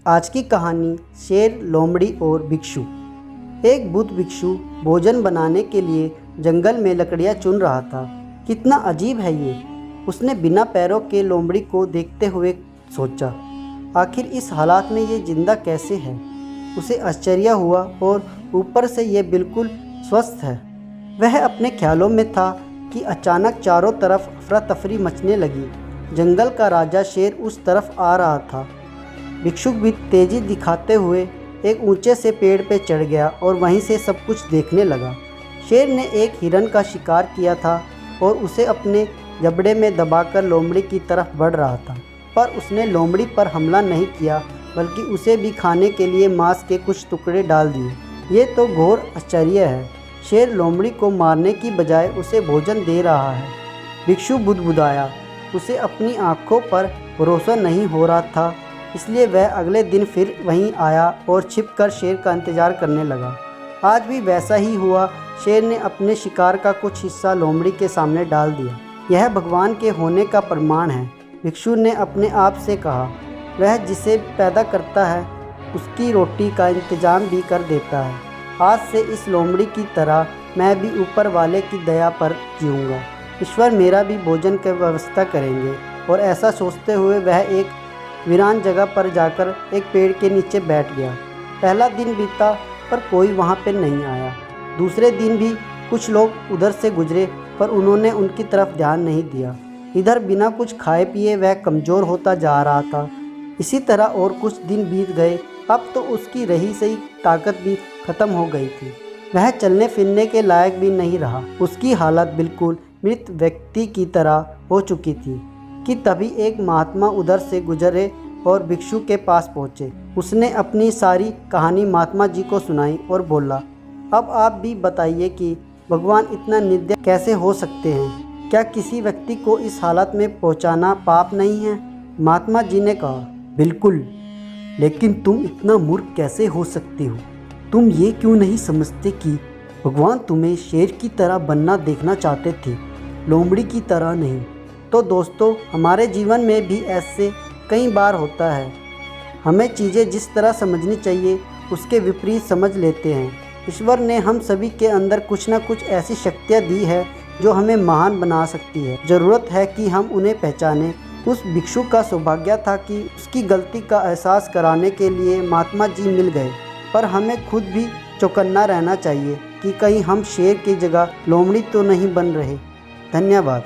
आज की कहानी शेर, लोमड़ी और भिक्षु। एक बुद्ध भिक्षु भोजन बनाने के लिए जंगल में लकड़ियाँ चुन रहा था। कितना अजीब है ये, उसने बिना पैरों के लोमड़ी को देखते हुए सोचा। आखिर इस हालात में ये जिंदा कैसे है। उसे आश्चर्य हुआ और ऊपर से ये बिल्कुल स्वस्थ है। वह अपने ख्यालों में था कि अचानक चारों तरफ अफरा तफरी मचने लगी। जंगल का राजा शेर उस तरफ आ रहा था। भिक्षुक भी तेजी दिखाते हुए एक ऊंचे से पेड़ पर चढ़ गया और वहीं से सब कुछ देखने लगा। शेर ने एक हिरन का शिकार किया था और उसे अपने जबड़े में दबाकर लोमड़ी की तरफ बढ़ रहा था, पर उसने लोमड़ी पर हमला नहीं किया, बल्कि उसे भी खाने के लिए मांस के कुछ टुकड़े डाल दिए। ये तो घोर आश्चर्य है। शेर लोमड़ी को मारने की बजाय उसे भोजन दे रहा है। भिक्षु बुदबुदाया। उसे अपनी आंखों पर भरोसा नहीं हो रहा था, इसलिए वह अगले दिन फिर वहीं आया और छिपकर शेर का इंतजार करने लगा। आज भी वैसा ही हुआ। शेर ने अपने शिकार का कुछ हिस्सा लोमड़ी के सामने डाल दिया। यह भगवान के होने का प्रमाण है, भिक्षु ने अपने आप से कहा। वह जिसे पैदा करता है उसकी रोटी का इंतजाम भी कर देता है। आज से इस लोमड़ी की तरह मैं भी ऊपर वाले की दया पर जीऊँगा। ईश्वर मेरा भी भोजन की व्यवस्था करेंगे। और ऐसा सोचते हुए वह एक वीरान जगह पर जाकर एक पेड़ के नीचे बैठ गया। पहला दिन बीता पर कोई वहाँ पर नहीं आया। दूसरे दिन भी कुछ लोग उधर से गुजरे, पर उन्होंने उनकी तरफ ध्यान नहीं दिया। इधर बिना कुछ खाए पिए वह कमज़ोर होता जा रहा था। इसी तरह और कुछ दिन बीत गए। अब तो उसकी रही सही ताकत भी ख़त्म हो गई थी। वह चलने फिरने के लायक भी नहीं रहा। उसकी हालत बिल्कुल मृत व्यक्ति की तरह हो चुकी थी कि तभी एक महात्मा उधर से गुजरे और भिक्षु के पास पहुँचे। उसने अपनी सारी कहानी महात्मा जी को सुनाई और बोला, अब आप भी बताइए कि भगवान इतना निर्दय कैसे हो सकते हैं। क्या किसी व्यक्ति को इस हालत में पहुंचाना पाप नहीं है? महात्मा जी ने कहा, बिल्कुल, लेकिन तुम इतना मूर्ख कैसे हो सकते हो? तुम ये क्यों नहीं समझते कि भगवान तुम्हें शेर की तरह बनना देखना चाहते थे, लोमड़ी की तरह नहीं? तो दोस्तों, हमारे जीवन में भी ऐसे कई बार होता है। हमें चीज़ें जिस तरह समझनी चाहिए उसके विपरीत समझ लेते हैं। ईश्वर ने हम सभी के अंदर कुछ ना कुछ ऐसी शक्तियाँ दी है जो हमें महान बना सकती है। ज़रूरत है कि हम उन्हें पहचानें। उस भिक्षु का सौभाग्य था कि उसकी गलती का एहसास कराने के लिए महात्मा जी मिल गए, पर हमें खुद भी चौकन्ना रहना चाहिए कि कहीं हम शेर की जगह लोमड़ी तो नहीं बन रहे। धन्यवाद।